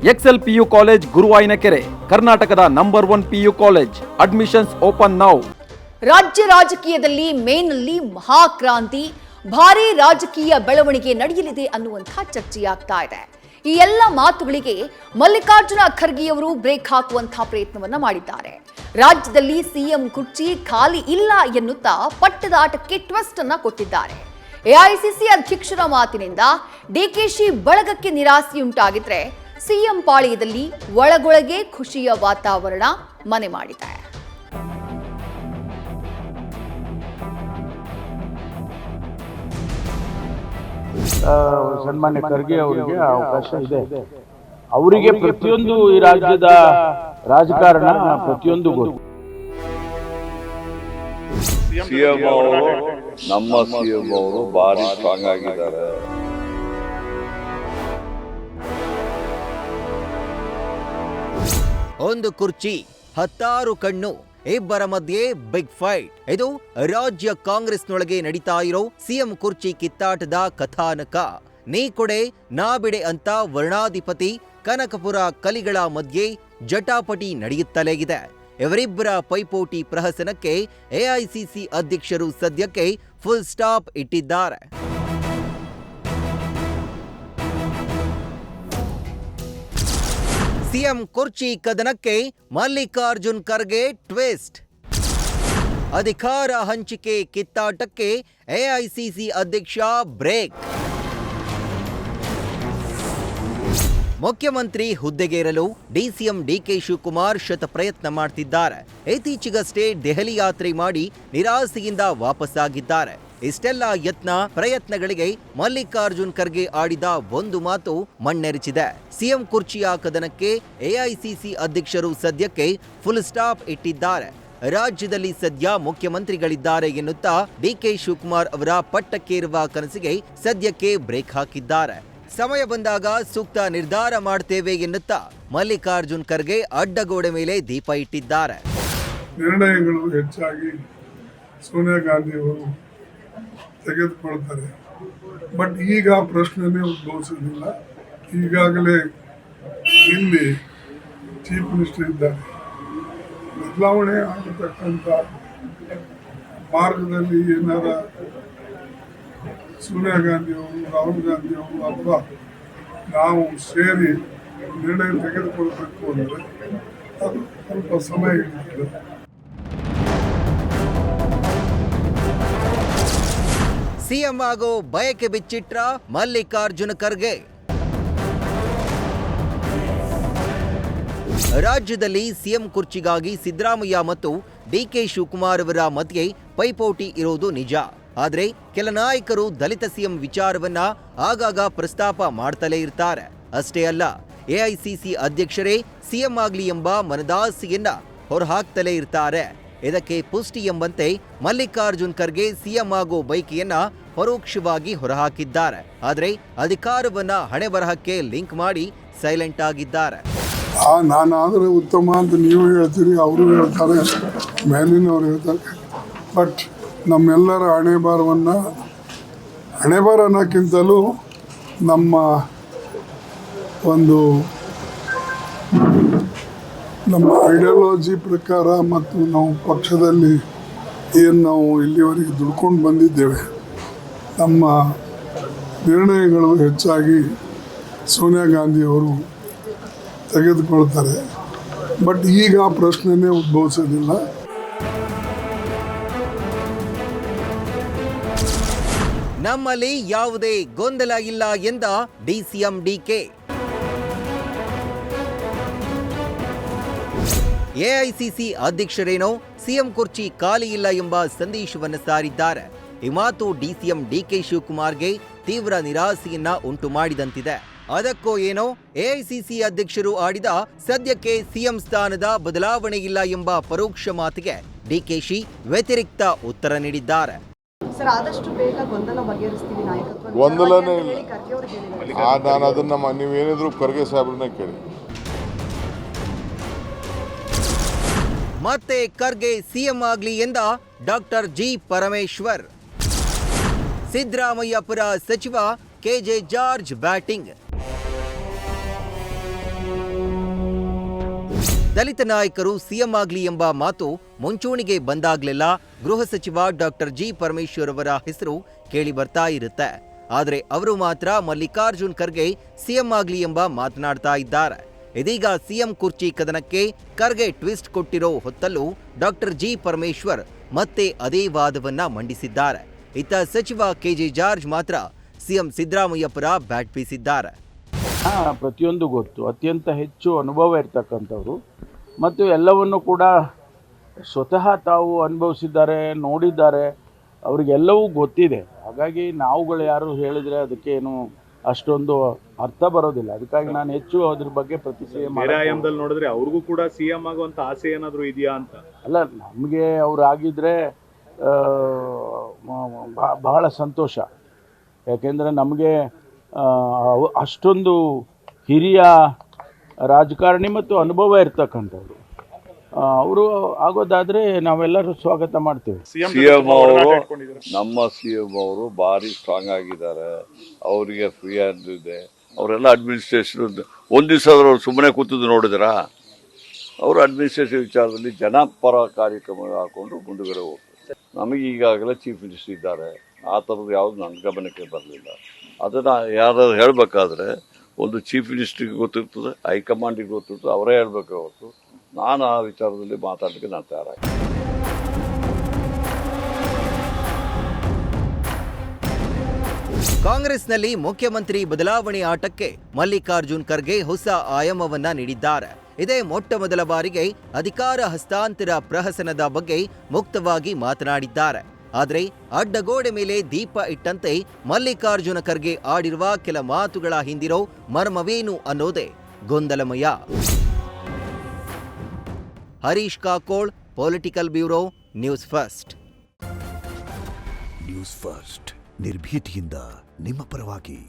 Excel PU college ಗುರುವಾಯಿನಕೆರೆ, ಕರ್ನಾಟಕದ number 1 PU college. Admissions open now. ರಾಜ್ಯ ರಾಜಕೀಯದಲ್ಲಿ ಮೇನಲ್ಲಿ ಮಹಾಕ್ರಾಂತಿ, ಭಾರೀ ರಾಜಕೀಯ ಬೆಳವಣಿಗೆ ನಡೆಯಲಿದೆ ಅನ್ನುವಂಥ ಚರ್ಚೆಯಾಗ್ತಾ ಇದೆ. ಈ ಎಲ್ಲ ಮಾತುಗಳಿಗೆ ಮಲ್ಲಿಕಾರ್ಜುನ ಖರ್ಗೆಯವರು ಬ್ರೇಕ್ ಹಾಕುವಂತಹ ಪ್ರಯತ್ನವನ್ನ ಮಾಡಿದ್ದಾರೆ. ರಾಜ್ಯದಲ್ಲಿ ಸಿಎಂ ಕುರ್ಚಿ ಖಾಲಿ ಇಲ್ಲ ಎನ್ನುತ್ತಾ ಪಟ್ಟದಾಟಕ್ಕೆ ಟ್ವಿಸ್ಟ್ ಅನ್ನ ಕೊಟ್ಟಿದ್ದಾರೆ. ಎಐಸಿಸಿ ಅಧ್ಯಕ್ಷರ ಮಾತಿನಿಂದ ಡಿಕೆಶಿ ಬಳಗಕ್ಕೆ ನಿರಾಸೆಯುಂಟಾಗಿದ್ರೆ ಸಿಎಂ ಪಾಳ್ಯದಲ್ಲಿ ಒಳಗೊಳಗೆ ಖುಷಿಯ ವಾತಾವರಣ ಮನೆ ಮಾಡಿದೆ. ಸನ್ಮಾನ್ಯ ಖರ್ಗೆ ಅವರಿಗೆ ಅವಕಾಶ ಇದೆ. ಅವರಿಗೆ ಪ್ರತಿಯೊಂದು ಈ ರಾಜ್ಯದ ರಾಜಕಾರಣ ಪ್ರತಿಯೊಂದು ಗೊತ್ತು. ಸಿಎಂ ಅವರು ನಮ್ಮ ಸಿಎಂ ಅವರು ಭಾರಿ ಸ್ಟ್ರಾಂಗ್ ಆಗಿದ್ದಾರೆ. ಒಂದು ಕುರ್ಚಿ 10 ಕಣ್ಣು, ಇಬ್ಬರ ಮಧ್ಯೆ ಬಿಗ್ ಫೈಟ್. ಇದು ರಾಜ್ಯ ಕಾಂಗ್ರೆಸ್ನೊಳಗೆ ನಡೀತಾ ಇರೋ ಸಿಎಂ ಕುರ್ಚಿ ಕಿತ್ತಾಟದ ಕಥಾನಕ. ನೀ ಕೊಡೆ ನಾ ಬಿಡೆ ಅಂತ ವರ್ಣಾಧಿಪತಿ ಕನಕಪುರ ಕಲಿಗಳ ಮಧ್ಯೆ ಜಟಾಪಟಿ ನಡೆಯುತ್ತಲೇ ಇದೆ. ಇವರಿಬ್ಬರ ಪೈಪೋಟಿ ಪ್ರಹಸನಕ್ಕೆ ಎಐಸಿಸಿ ಅಧ್ಯಕ್ಷರು ಸದ್ಯಕ್ಕೆ ಫುಲ್ ಸ್ಟಾಪ್ ಇಟ್ಟಿದ್ದಾರೆ. ಸಿಎಂ ಕುರ್ಚಿ ಕದನಕ್ಕೆ ಮಲ್ಲಿಕಾರ್ಜುನ್ ಖರ್ಗೆ ಟ್ವಿಸ್ಟ್. ಅಧಿಕಾರ ಹಂಚಿಕೆ ಕಿತ್ತಾಟಕ್ಕೆ ಎಐಸಿಸಿ ಅಧ್ಯಕ್ಷ ಬ್ರೇಕ್. ಮುಖ್ಯಮಂತ್ರಿ ಹುದ್ದೆಗೇರಲು ಡಿಸಿಎಂ ಡಿಕೆ ಶಿವಕುಮಾರ್ ಶತ ಪ್ರಯತ್ನ ಮಾಡ್ತಿದ್ದಾರೆ. ಇತ್ತೀಚೆಗಷ್ಟೇ ದೆಹಲಿ ಯಾತ್ರೆ ಮಾಡಿ ನಿರಾಸೆಯಿಂದ ವಾಪಸ್ಸಾಗಿದ್ದಾರೆ. ಇಷ್ಟೆಲ್ಲ ಪ್ರಯತ್ನಗಳಿಗೆ ಮಲ್ಲಿಕಾರ್ಜುನ್ ಖರ್ಗೆ ಆಡಿದ ಒಂದು ಮಾತು ಮಣ್ಣೆರಚಿದೆ. ಸಿಎಂ ಕುರ್ಚಿಯ ಕದನಕ್ಕೆ ಎಐಸಿಸಿ ಅಧ್ಯಕ್ಷರು ಸದ್ಯಕ್ಕೆ ಫುಲ್ ಸ್ಟಾಪ್ ಇಟ್ಟಿದ್ದಾರೆ. ರಾಜ್ಯದಲ್ಲಿ ಸದ್ಯ ಮುಖ್ಯಮಂತ್ರಿಗಳಿದ್ದಾರೆ ಎನ್ನುತ್ತಾ ಡಿಕೆ ಶಿವಕುಮಾರ್ ಅವರ ಪಟ್ಟಕ್ಕೇರುವ ಕನಸಿಗೆ ಸದ್ಯಕ್ಕೆ ಬ್ರೇಕ್ ಹಾಕಿದ್ದಾರೆ. ಸಮಯ ಬಂದಾಗ ಸೂಕ್ತ ನಿರ್ಧಾರ ಮಾಡ್ತೇವೆ ಎನ್ನುತ್ತಾ ಮಲ್ಲಿಕಾರ್ಜುನ್ ಖರ್ಗೆ ಅಡ್ಡಗೋಡೆ ಮೇಲೆ ದೀಪ ಇಟ್ಟಿದ್ದಾರೆ. ನಿರ್ಣಯಗಳು ಹೆಚ್ಚಾಗಿ ಸೋನಿಯಾ ಗಾಂಧಿ ಅವರು ತೆಗೆದುಕೊಳ್ತಾರೆ. ಬಟ್ ಈಗ ಪ್ರಶ್ನೆನೇ ಉದ್ಭವಿಸಲಿಲ್ಲ. ಈಗಾಗಲೇ ಇಲ್ಲಿ ಚೀಫ್ ಮಿನಿಸ್ಟರ್ ಇದ್ದಾರೆ. ಬದಲಾವಣೆ ಆಗತಕ್ಕಂಥ ಮಾರ್ಗದಲ್ಲಿ ಏನಾರ ಸೋನಿಯಾ ಗಾಂಧಿ ಅವರು, ರಾಹುಲ್ ಗಾಂಧಿ ಅವರು ಅಥವಾ ನಾವು ಸೇರಿ ನಿರ್ಣಯ ತೆಗೆದುಕೊಳ್ಬೇಕು ಅಂದರೆ ಅದು ಸ್ವಲ್ಪ ಸಮಯ ಹಿಡಿಯುತ್ತದೆ. ಸಿಎಂ ಆಗೋ ಬಯಕೆ ಬಿಚ್ಚಿಟ್ರ ಮಲ್ಲಿಕಾರ್ಜುನ ಖರ್ಗೆ. ರಾಜ್ಯದಲ್ಲಿ ಸಿಎಂ ಕುರ್ಚಿಗಾಗಿ ಸಿದ್ದರಾಮಯ್ಯ ಮತ್ತು ಡಿಕೆ ಶಿವಕುಮಾರ್ ಅವರ ಮಧ್ಯೆ ಪೈಪೋಟಿ ಇರೋದು ನಿಜ. ಆದರೆ ಕೆಲ ನಾಯಕರು ದಲಿತ ಸಿಎಂ ವಿಚಾರವನ್ನ ಆಗಾಗ ಪ್ರಸ್ತಾಪ ಮಾಡ್ತಲೇ ಇರ್ತಾರೆ. ಅಷ್ಟೇ ಅಲ್ಲ, ಎಐಸಿಸಿ ಅಧ್ಯಕ್ಷರೇ ಸಿಎಂ ಆಗ್ಲಿ ಎಂಬ ಮನದಾಸೆಯನ್ನ ಹೊರಹಾಕ್ತಲೇ ಇರ್ತಾರೆ. ಇದಕ್ಕೆ ಪುಷ್ಟಿ ಎಂಬಂತೆ ಮಲ್ಲಿಕಾರ್ಜುನ್ ಖರ್ಗೆ ಸಿಎಂ ಆಗೋ ಬೈಕಿಯನ್ನ ಪರೋಕ್ಷವಾಗಿ ಹೊರಹಾಕಿದ್ದಾರೆ. ಆದರೆ ಅಧಿಕಾರವನ್ನ ಹಣೆ ಬರಹಕ್ಕೆ ಲಿಂಕ್ ಮಾಡಿ ಸೈಲೆಂಟ್ ಆಗಿದ್ದಾರೆ. ನಾನಾದರೆ ಉತ್ತಮ ಅಂತ ನೀವು ಹೇಳ್ತೀರಿ, ಅವರು ಹೇಳ್ತಾರೆ, ಮೇಲಿನವರು ಹೇಳ್ತಾರೆ. ಬಟ್ ನಮ್ಮೆಲ್ಲರ ಹಣೆಬಾರ ಅನ್ನೋಕ್ಕಿಂತಲೂ ನಮ್ಮ ಐಡಿಯಾಲಜಿ ಪ್ರಕಾರ ಮತ್ತು ನಾವು ಪಕ್ಷದಲ್ಲಿ ಏನು ನಾವು ಇಲ್ಲಿವರೆಗೆ ದುಡ್ಕೊಂಡು ಬಂದಿದ್ದೇವೆ, ನಮ್ಮ ನಿರ್ಣಯಗಳು ಹೆಚ್ಚಾಗಿ ಸೋನಿಯಾ ಗಾಂಧಿಯವರು ತೆಗೆದುಕೊಳ್ತಾರೆ. ಬಟ್ ಈಗ ಪ್ರಶ್ನೆನೇ ಉದ್ಭವಿಸೋದಿಲ್ಲ. ನಮ್ಮಲ್ಲಿ ಯಾವುದೇ ಗೊಂದಲ ಇಲ್ಲ ಎಂದ ಡಿಸಿಎಂ ಡಿಕೆ. ಎಐಸಿಸಿ ಅಧ್ಯಕ್ಷರೇನೋ ಸಿಎಂ ಕುರ್ಚಿ ಖಾಲಿ ಇಲ್ಲ ಎಂಬ ಸಂದೇಶವನ್ನು ಸಾರಿದ್ದಾರೆ. ಈ ಮಾತು ಡಿಸಿಎಂ ಡಿಕೆ ಶಿವಕುಮಾರ್ಗೆ ತೀವ್ರ ನಿರಾಸೆಯನ್ನ ಉಂಟು ಮಾಡಿದಂತಿದೆ. ಅದಕ್ಕೋ ಏನೋ ಎಐಸಿಸಿ ಅಧ್ಯಕ್ಷರು ಆಡಿದ ಸದ್ಯಕ್ಕೆ ಸಿಎಂ ಸ್ಥಾನದ ಬದಲಾವಣೆ ಇಲ್ಲ ಎಂಬ ಪರೋಕ್ಷ ಮಾತಿಗೆ ಡಿಕೆಶಿ ವ್ಯತಿರಿಕ್ತ ಉತ್ತರ ನೀಡಿದ್ದಾರೆ. ಆದಷ್ಟು ಬೇಗ ಗೊಂದಲ ಬಗೆಹರಿಸ್ತೀವಿ, ನಾಯಕತ್ವ ಗೊಂದಲನೇ ಇಲ್ಲ. ನಾನು ಅದನ್ನ ನೀವೇನಿದ್ರು ಖರ್ಗೆ ಸಾಹೇಬ್ರನ್ನ ಕೇಳಿ. ಮತ್ತೆ ಖರ್ಗೆ ಸಿಎಂ ಆಗ್ಲಿ ಎಂದ ಡಾಕ್ಟರ್ ಜಿ ಪರಮೇಶ್ವರ್. ಸಿದ್ದರಾಮಯ್ಯ ಪರ ಸಚಿವ ಕೆಜೆ ಜಾರ್ಜ್ ಬ್ಯಾಟಿಂಗ್. ದಲಿತ ನಾಯಕರು ಸಿಎಂ ಆಗ್ಲಿ ಎಂಬ ಮಾತು ಮುಂಚೂಣಿಗೆ ಬಂದಾಗ್ಲೆಲ್ಲ ಗೃಹ ಸಚಿವ ಡಾಕ್ಟರ್ ಜಿ ಪರಮೇಶ್ವರ್ ಅವರ ಹೆಸರು ಕೇಳಿ ಬರ್ತಾ ಇರುತ್ತೆ. ಆದರೆ ಅವರು ಮಾತ್ರ ಮಲ್ಲಿಕಾರ್ಜುನ್ ಖರ್ಗೆ ಸಿಎಂ ಆಗ್ಲಿ ಎಂಬ ಮಾತನಾಡ್ತಾ ಇದ್ದಾರೆ. ಇದೀಗ ಸಿಎಂ ಕುರ್ಚಿ ಕದನಕ್ಕೆ ಖರ್ಗೆ ಟ್ವಿಸ್ಟ್ ಕೊಟ್ಟಿರೋ ಹೊತ್ತಲ್ಲೂ ಡಾಕ್ಟರ್ ಜಿ ಪರಮೇಶ್ವರ್ ಮತ್ತೆ ಅದೇ ವಾದವನ್ನ ಮಂಡಿಸಿದ್ದಾರೆ. ಇತ್ತ ಸಚಿವ ಕೆಜೆ ಜಾರ್ಜ್ ಮಾತ್ರ ಸಿಎಂ ಸಿದ್ದರಾಮಯ್ಯ ಪರ ಬ್ಯಾಟ್ ಬೀಸಿದ್ದಾರೆ. ಪ್ರತಿಯೊಂದು ಗೊತ್ತು, ಅತ್ಯಂತ ಹೆಚ್ಚು ಅನುಭವ ಇರ್ತಕ್ಕಂಥವ್ರು ಮತ್ತು ಎಲ್ಲವನ್ನು ಕೂಡ ಸ್ವತಃ ತಾವು ಅನುಭವಿಸಿದ್ದಾರೆ, ನೋಡಿದ್ದಾರೆ, ಅವರಿಗೆಲ್ಲವೂ ಗೊತ್ತಿದೆ. ಹಾಗಾಗಿ ನಾವುಗಳು ಯಾರು ಹೇಳಿದರೆ ಅದಕ್ಕೆ ಏನು ಅಷ್ಟೊಂದು ಅರ್ಥ ಬರೋದಿಲ್ಲ. ಅದಕ್ಕಾಗಿ ನಾನು ಹೆಚ್ಚು ಅದ್ರ ಬಗ್ಗೆ ಪ್ರತಿಕ್ರಿಯೆ ಆಯಾಮದಲ್ಲಿ ನೋಡಿದ್ರೆ ಅವ್ರಿಗೂ ಕೂಡ ಸಿಎಂ ಆಗುವಂತ ಆಸೆ ಏನಾದರೂ ಇದೆಯಾ ಅಂತ. ಅಲ್ಲ, ನಮಗೆ ಅವ್ರು ಆಗಿದ್ರೆ ಬಹಳ ಸಂತೋಷ. ಯಾಕೆಂದರೆ ನಮಗೆ ಅಷ್ಟೊಂದು ಹಿರಿಯ ರಾಜಕಾರಣಿ ಮತ್ತು ಅನುಭವ ಇರ್ತಕ್ಕಂಥವ್ರು. ಅವರು ಆಗೋದಾದ್ರೆ ನಾವೆಲ್ಲರೂ ಸ್ವಾಗತ ಮಾಡ್ತೇವೆ. ಸಿಎಂ ಅವರು, ನಮ್ಮ ಸಿಎಂ ಅವರು ಭಾರಿ ಸ್ಟ್ರಾಂಗ್ ಆಗಿದ್ದಾರೆ. ಅವರಿಗೆ ಫ್ರೀ ಹ್ಯಾಂಡ್ ಇದೆ. ಅವರೆಲ್ಲ ಅಡ್ಮಿನಿಸ್ಟ್ರೇಷನ್ ಒಂದು ದಿವಸ ಅವರು ಸುಮ್ಮನೆ ಕೂತಿದ್ದು ನೋಡಿದ್ರಾ? ಅವರು ಅಡ್ಮಿನಿಸ್ಟ್ರೇಷನ್ ವಿಚಾರದಲ್ಲಿ ಜನಪರ ಕಾರ್ಯಕ್ರಮ ಹಾಕೊಂಡು ಮುಂದುಗಡೆ ಹೋಗ್ತಾರೆ. ನಮಗೆ ಈಗಾಗಲೇ ಚೀಫ್ ಮಿನಿಸ್ಟರ್ ಇದ್ದಾರೆ. ಆ ಥರದ್ದು ಯಾವುದು ನನ್ನ ಗಮನಕ್ಕೆ ಬರಲಿಲ್ಲ. ಅದನ್ನು ಯಾರಾದ್ರು ಹೇಳಬೇಕಾದ್ರೆ ಒಂದು ಚೀಫ್ ಮಿನಿಸ್ಟ್ರಿಗೆ ಗೊತ್ತಿರ್ತದೆ, ಹೈಕಮಾಂಡಿಗೆ ಗೊತ್ತಿರ್ತದೆ, ಅವರೇ ಹೇಳಬೇಕು ಹೊರತು ನಾನು ಆ ವಿಚಾರದಲ್ಲಿ ಮಾತಾಡಲಿಕ್ಕೆ ನಾನು ತಯಾರಾಗಿ. ಕಾಂಗ್ರೆಸ್ನಲ್ಲಿ ಮುಖ್ಯಮಂತ್ರಿ ಬದಲಾವಣೆ ಆಟಕ್ಕೆ ಮಲ್ಲಿಕಾರ್ಜುನ್ ಖರ್ಗೆ ಹೊಸ ಆಯಾಮವನ್ನ ನೀಡಿದ್ದಾರೆ. ಇದೇ ಮೊಟ್ಟ ಮೊದಲ ಬಾರಿಗೆ ಅಧಿಕಾರ ಹಸ್ತಾಂತರ ಪ್ರಹಸನದ ಬಗ್ಗೆ ಮುಕ್ತವಾಗಿ ಮಾತನಾಡಿದ್ದಾರೆ. ಆದರೆ ಅಡ್ಡಗೋಡೆ ಮೇಲೆ ದೀಪ ಇಟ್ಟಂತೆ ಮಲ್ಲಿಕಾರ್ಜುನ ಖರ್ಗೆ ಆಡಿರುವ ಕೆಲ ಮಾತುಗಳ ಹಿಂದಿರೋ ಮರ್ಮವೇನು ಅನ್ನೋದೇ ಗೊಂದಲಮಯ. Harish Kakol, political bureau, news first. News first ನಿರ್ಭೀತಿಯಿಂದ ನಿಮ್ಮ ಪರವಾಗಿ.